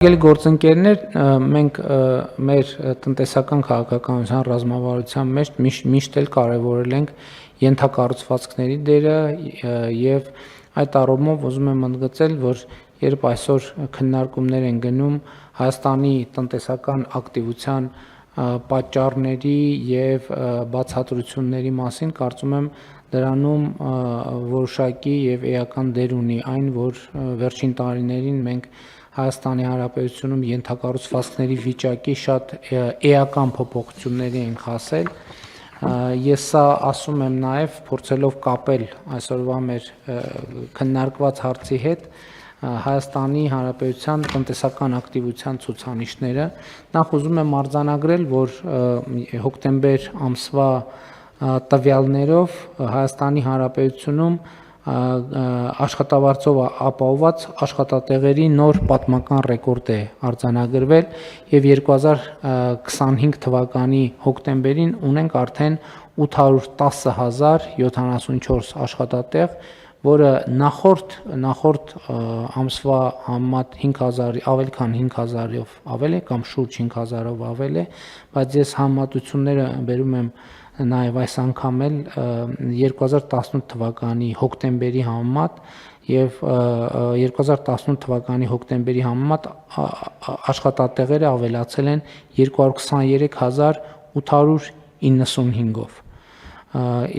Եկել գործընկերներ, մենք մեր տնտեսական քաղաքականության ռազմավարության մեջ միշտ էլ կարևորել ենք ենթակառուցվածքների դերը եւ այդ առումով ուզում եմ ընդգծել, որ երբ այսօր քննարկումներ են գնում Հայաստանի տնտեսական ակտիվության պատճառների եւ բացատրությունների մասին, կարծում եմ դրանում որոշակի եւ էական դեր ունի այն, որ վերջին տարիներին մենք Հայաստանի Հանրապետությունում ենթակառուցվածքների վիճակի շատ էական փոփոխությունների են հասել։ Ես սա ասում եմ նաև փորձելով կապել այսօրվա մեր քննարկված հարցի հետ Հայաստանի Հանրապետության տնտեսական ակտիվության ցուցանիշները։ Նախ ուզում եմ արձանագրել, որ հոկտեմբեր ամսվա տվյալներով Հայաստանի Հանրապետությունում աշխատավարձով ապահովված աշխատատեղերի նոր պատմական ռեկորդ է արձանագրվել եւ 2025 թվականի հոկտեմբերին ունենք արդեն 810,074 աշխատատեղ, որը նախորդ ամսվա համեմատ 5000 ավելի քան 5000-ով ավել է կամ շուրջ 5000-ով ավել է, բայց ես համեմատությունները բերում եմ նաև այս անգամ էլ 2018 թվականի հոկտեմբերի համեմատ եւ 2018 թվականի հոկտեմբերի համեմատ աշխատատեղերը ավելացել են 223895-ով։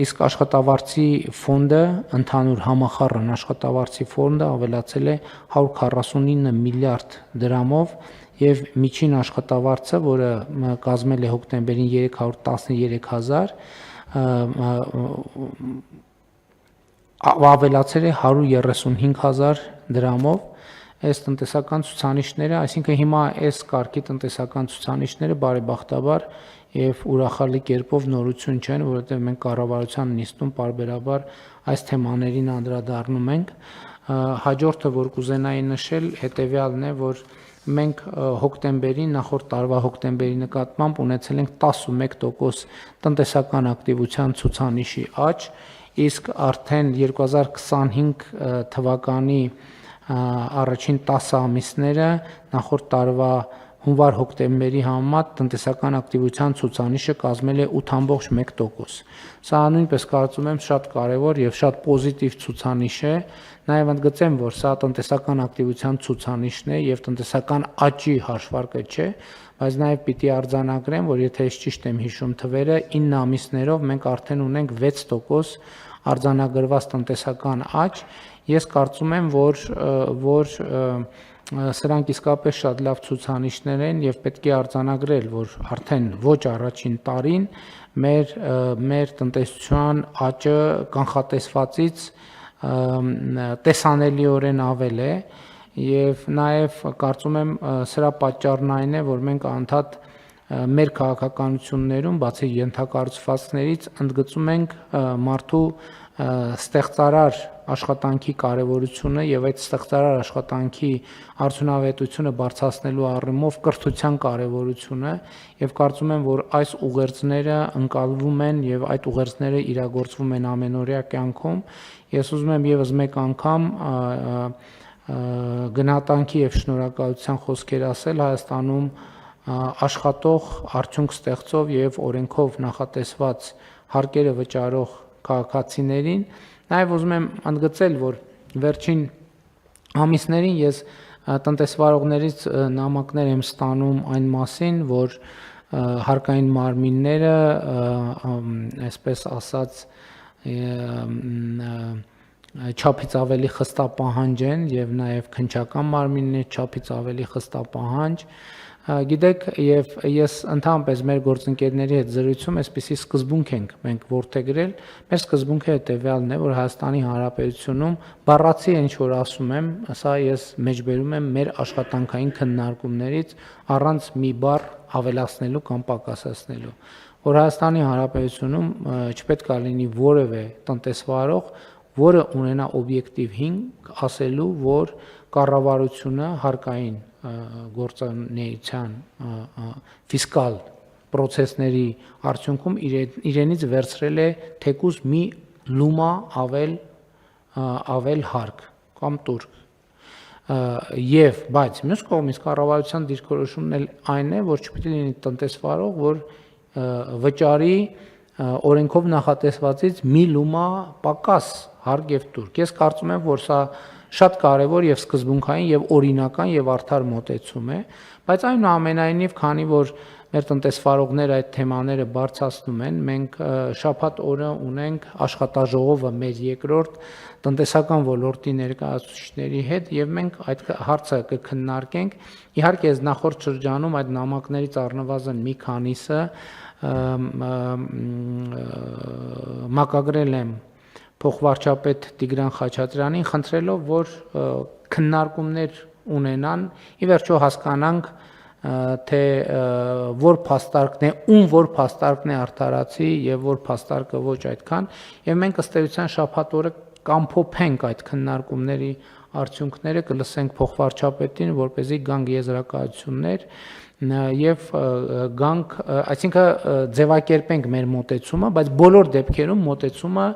Իսկ աշխատավարձի ֆոնդը, ընդհանուր համախառն աշխատավարձի ֆոնդը ավելացել է 149 միլիարդ դրամով եւ միջին աշխատավարձը, որը կազմել է հոկտեմբերին 313,000, ավելացել է 135,000 դրամով։ Այս տնտեսական ցուցանիշները, այսինքն հիմա այս կարգի տնտեսական ցուցանիշները բարեբախտաբար եւ ուրախալի կերպով նորություն չեն, որովհետեւ մենք կառավարության նիստում պարբերաբար այս թեմաներին անդրադառնում ենք։ Հաջորդը, որ կուզենայի նշել, հետեւյալն է, որ մենք հոկտեմբերին, նախորդ տարվա հոկտեմբերի նկատմամբ ունեցել ենք 11% տնտեսական ակտիվության ցուցանիշի աճ, իսկ արդեն 2025 թվականի առաջին 10 ամիսները նախորդ տարվա հունվար-հոկտեմբերի համեմատ տնտեսական ակտիվության ցուցանիշը կազմել է 8.1%։ Սա նույնպես կարծում եմ շատ կարևոր եւ շատ պոզիտիվ ցուցանիշ է։ Նաեւ ընդգծեմ, որ սա տնտեսական ակտիվության ցուցանիշն է եւ տնտեսական աճի հաշվարկը չէ, բայց նաեւ պիտի արձանագրեմ, որ եթե ես ճիշտ եմ հիշում թվերը, 9 ամիսներով մենք արդեն ունենք 6% արձանագրված տնտեսական աճ։ Ես կարծում եմ, որ սրանք իսկապես շատ լավ ցուցանիշներ են եւ պետք է արձանագրել, որ արդեն ոչ առաջին տարին մեր տնտեսության աճը կանխատեսվածից տեսանելիորեն ավել է եւ նաեւ կարծում եմ սրա պատճառն այն է, որ մենք անդադ մեր քաղաքականություններում բացի ենթակառուցվածքներից ընդգծում ենք մարդու ստեղծարար աշխատանքի կարևորությունը եւ այդ ստեղծարար աշխատանքի արդյունավետությունը բարձրացնելու առումով կրթության կարևորությունը եւ կարծում եմ, որ այս ուղերձները ընկալվում են եւ այդ ուղերձները իրագործվում են ամենօրյա կյանքում։ Ես ուզում եմ եւս մեկ անգամ գնահատանքի եւ շնորհակալության խոսքեր ասել Հայաստանում աշխատող, արդյունք ստեղծող եւ օրենքով նախատեսված հարկերը վճարող քաղաքացիներին, նաեւ ուզում եմ ընդգծել, որ վերջին ամիսներին ես տնտեսվարողներից նամակներ եմ ստանում այն մասին, որ հարկային մարմինները, այսպես ասած, չափից ավելի խստապահանջ են եւ նաեւ քննչական մարմինները չափից ավելի խստապահանջ։ Գիտեք, եւ ես ընդհանրապես մեր գործընկերների հետ զրույցում այսպիսի սկզբունք ենք մենք ворթեգրել։ Մեր սկզբունքը հետեւյալն է, որ Հայաստանի Հանրապետությունում բառացի ինչ որ ասում եմ, սա ես մեջբերում եմ մեր աշխատանքային քննարկումներից առանց մի բառ ավելացնելու կամ պակասացնելու, որ Հայաստանի Հանրապետությունում չպետք է լինի որևէ տնտեսվարող, որը ունենա օբյեկտիվ հիմք ասելու, որ կառավարությունը հարկային գործունեության ֆիսկալ պրոցեսների արդյունքում իրենից վերցրել է թեկուզ մի լումա ավել հարկ կամ տուր։ Եվ բայց մյուս կողմից կառավարության դիրքորոշումն էլ այն է, որ չպիտի լինի տնտեսվարող, որ վճարի օրենքով նախատեսվածից մի լումա պակաս հարկ եւ տուրք։ Ես կարծում եմ, որ սա շատ կարևոր եւ սկզբունքային եւ օրինական եւ արդար մոտեցում է, բայց այնուամենայնիվ, քանի որ մեր տնտեսվարողները այդ թեմաները բարձրացնում են, մենք շաբաթ օրը ունենք աշխատաժողովը մեր երկրորդ տնտեսական ոլորտի ներկայացուցիչների հետ եւ մենք այդ հարցը կքննարկենք։ Իհարկե, ես նախորդ շրջանում այդ նամակներից առնվազն մի քանիսը մակագրել եմ փոխվարչապետ Տիգրան Խաչատրյանին, խնդրելով, որ քննարկումներ ունենան, ի վերջո հասկանանք, թե որ փաստարկն է, որ փաստարկն է արդարացի եւ որ փաստարկը ոչ այդքան, եւ մենք ըստ էության շաբաթ օրը կամփոփենք այդ քննարկումների արդյունքները, կլսենք փոխվարչապետին, որպեսզի գանք եզրակացություններ եւ գանք, այսինքն ձևակերպենք մեր մոտեցումը, բայց բոլոր դեպքերում մոտեցումը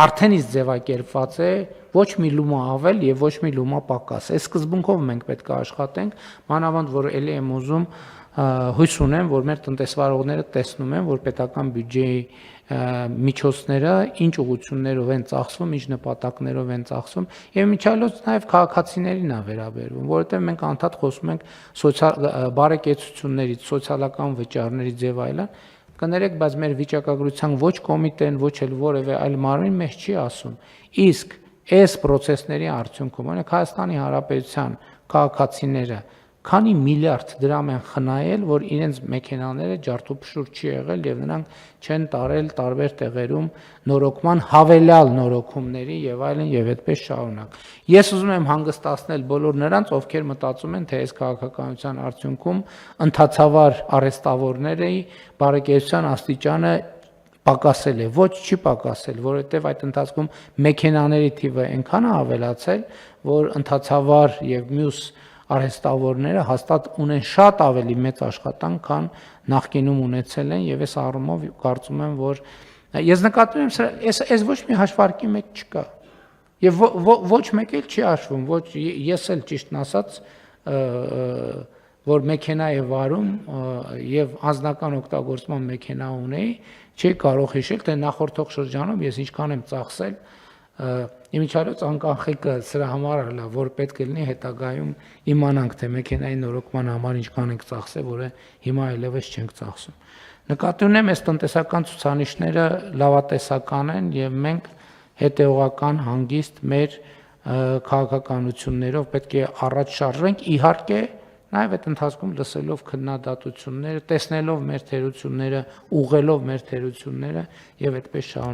արդեն իսկ ձևակերպված է, ոչ մի լումա ավել եւ ոչ մի լումա պակաս։ Այս սկզբունքով մենք պետք է աշխատենք, մանավանդ որ ելի եմ ուզում հույս ունեմ, որ մեր տնտեսվարողները տեսնում են, որ պետական բյուջեի միջոցները ինչ ուղղություններով են ծախսվում, ինչ նպատակներով են ծախսվում եւ միջալոց նաեւ քաղաքացիներին է վերաբերվում, որովհետեւ մենք անդադ խոսում ենք բարեկեցություններից, սոցիալական վճարներից եւ այլն, կներեք, բայց մեր վիճակագրության ոչ կոմիտեն, ոչ էլ որևէ այլ մարմին մեզ չի ասում։ Իսկ այս process-ների արդյունքում, օրինակ Հայաստանի Հանրապետության քաղաքացիները քանի միլիարդ դրամ են խնայել, որ իրենց մեքենաները ջարդուփշուր չի եղել եւ նրանք չեն տարել տարբեր տեղերում նորոգման հավելյալ նորոգումների եւ այլն եւ այդպես շարունակ։ Ես ուզում եմ հանգստացնել բոլոր նրանց, ովքեր մտածում են, թե այս քաղաքականության արդյունքում ընդհանրավար արհեստավորների բարեկեցության աստիճանը պակասել է, ոչ չի պակասել, որովհետև այդ ընթացքում մեքենաների թիվը այնքան է ավելացել, որ ընդհանրավար եւ մյուս արհեստավորները հաստատ ունեն շատ ավելի մեծ աշխատանք, քան նախկինում ունեցել են եւ այս առումով կարծում եմ, որ ես նկատում եմ, այս ոչ մի հաշվարկի մեջ չկա։ Եվ ոչ մեկ էլ չի հաշվում, ոչ ես էլ ճիշտն ասած որ մեքենա է վարում եւ անձնական օգտագործման մեքենա ունեի, չի կարող հիշել, թե նախորդող շրջանում ես ինչքան եմ ծախսել, իմիջիայլոց անկանխիկը սրա համար է, որ պետք է լինի հետագայում իմանանք, թե մեքենայի նորոգման համար ինչքան ենք ծախսել, որը հիմա այլևս չենք ծախսում։ Նկատի ունեմ, այս տնտեսական ցուցանիշները լավատեսական են եւ մենք հետեւողական հանգիստ մեր քաղաքականություններով պետք է առաջ շարժվենք, իհարկե նաև այդ ընթացքում լսելով քննադատությունները, տեսնելով մեր թերությունները, ուղղելով մեր թերությունները եւ այդպես շարունակ